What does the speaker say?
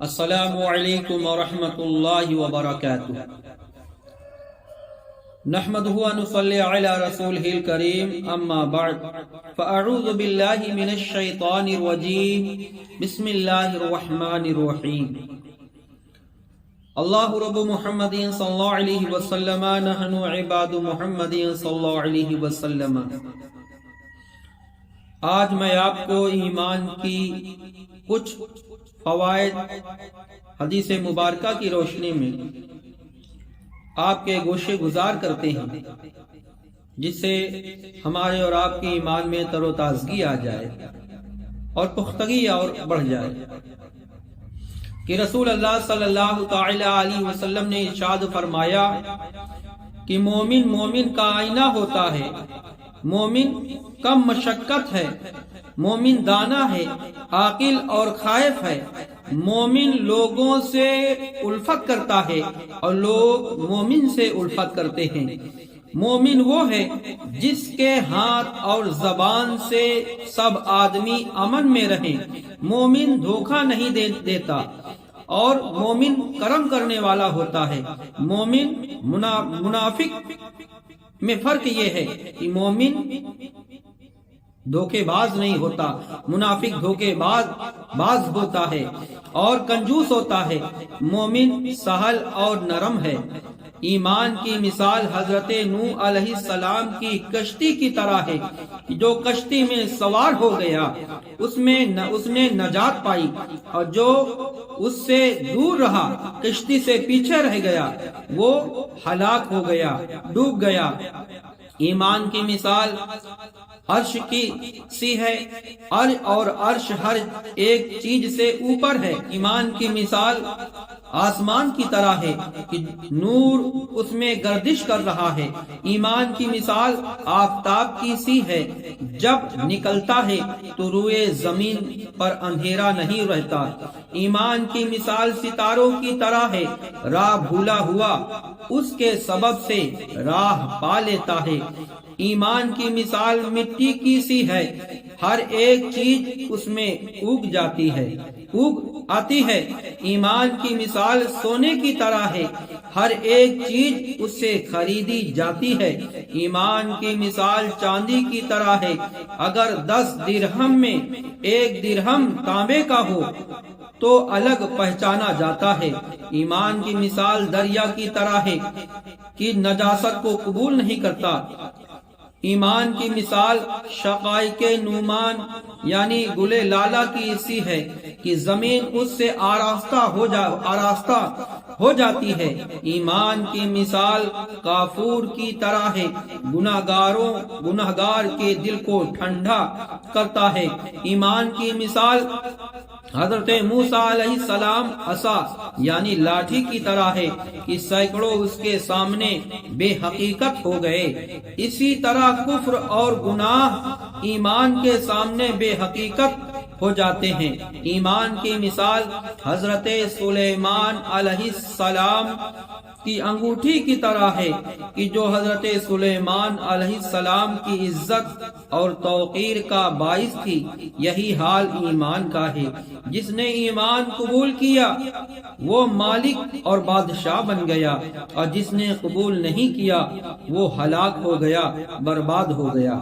السلام علیکم ورحمۃ اللہ وبرکاتہ۔ نحمده ونصلي على رسوله الكريم اما بعد فاعوذ بالله من الشیطان الرجیم بسم اللہ الرحمن الرحیم۔ اللہ رب محمد صلی اللہ علیہ وسلم نحن عباد محمد صلی اللہ علیہ وسلم۔ آج میں آپ کو ایمان کی کچھ فوائد حدیث مبارکہ کی روشنی میں آپ کے گوشے گزار کرتے ہیں، جس سے ہمارے اور آپ کے ایمان میں تر و تازگی آ جائے اور پختگی اور بڑھ جائے کہ رسول اللہ صلی اللہ تعالی علیہ وسلم نے ارشاد فرمایا کہ مومن کا آئینہ ہوتا ہے، مومن کم مشقت ہے، مومن دانا ہے، عاقل اور خائف ہے، مومن لوگوں سے الفت کرتا ہے اور لوگ مومن سے الفت کرتے ہیں۔ مومن وہ ہے جس کے ہاتھ اور زبان سے سب آدمی امن میں رہیں، مومن دھوکہ نہیں دیتا اور مومن کرم کرنے والا ہوتا ہے۔ مومن منافق میں فرق یہ ہے کہ مومن دھوکے باز نہیں ہوتا، منافق دھوکے باز ہوتا ہے اور کنجوس ہوتا ہے، مومن سہل اور نرم ہے۔ ایمان کی مثال حضرت نوح علیہ السلام کی کشتی کی طرح ہے، جو کشتی میں سوار ہو گیا اس نے نجات پائی، اور جو اس سے دور رہا، کشتی سے پیچھے رہ گیا، وہ ہلاک ہو گیا، ڈوب گیا۔ ایمان کی مثال عرش کی سی ہے اور عرش ہر ایک چیز سے اوپر ہے۔ ایمان کی مثال آسمان کی طرح ہے کہ نور اس میں گردش کر رہا ہے۔ ایمان کی مثال آفتاب کی سی ہے، جب نکلتا ہے تو روئے زمین پر اندھیرا نہیں رہتا۔ ایمان کی مثال ستاروں کی طرح ہے، راہ بھولا ہوا اس کے سبب سے راہ پا لیتا ہے۔ ایمان کی مثال مٹی کی سی ہے، ہر ایک چیز اس میں اگ آتی ہے۔ ایمان کی مثال سونے کی طرح ہے، ہر ایک چیز اس سے خریدی جاتی ہے۔ ایمان کی مثال چاندی کی طرح ہے، اگر 10 درہم میں 1 درہم تانبے کا ہو تو الگ پہچانا جاتا ہے۔ ایمان کی مثال دریا کی طرح ہے کہ نجاست کو قبول نہیں کرتا۔ ایمان کی مثال شقائق نعمان یعنی گلے لالا کی ایسی ہے کہ زمین اس سے آراستہ ہو جاتی ہے۔ ایمان کی مثال کافور کی طرح ہے، گناہگار کے دل کو ٹھنڈا کرتا ہے۔ ایمان کی مثال حضرت موسیٰ علیہ السلام عصا یعنی لاٹھی کی طرح ہے کہ سینکڑوں اس کے سامنے بے حقیقت ہو گئے۔ اسی طرح کفر اور گناہ ایمان کے سامنے بے حقیقت ہو جاتے ہیں۔ ایمان کی مثال حضرت سلیمان علیہ السلام کی انگوٹھی کی طرح ہے کہ جو حضرت سلیمان علیہ السلام کی عزت اور توقیر کا باعث تھی۔ یہی حال ایمان کا ہے، جس نے ایمان قبول کیا وہ مالک اور بادشاہ بن گیا، اور جس نے قبول نہیں کیا وہ ہلاک ہو گیا، برباد ہو گیا۔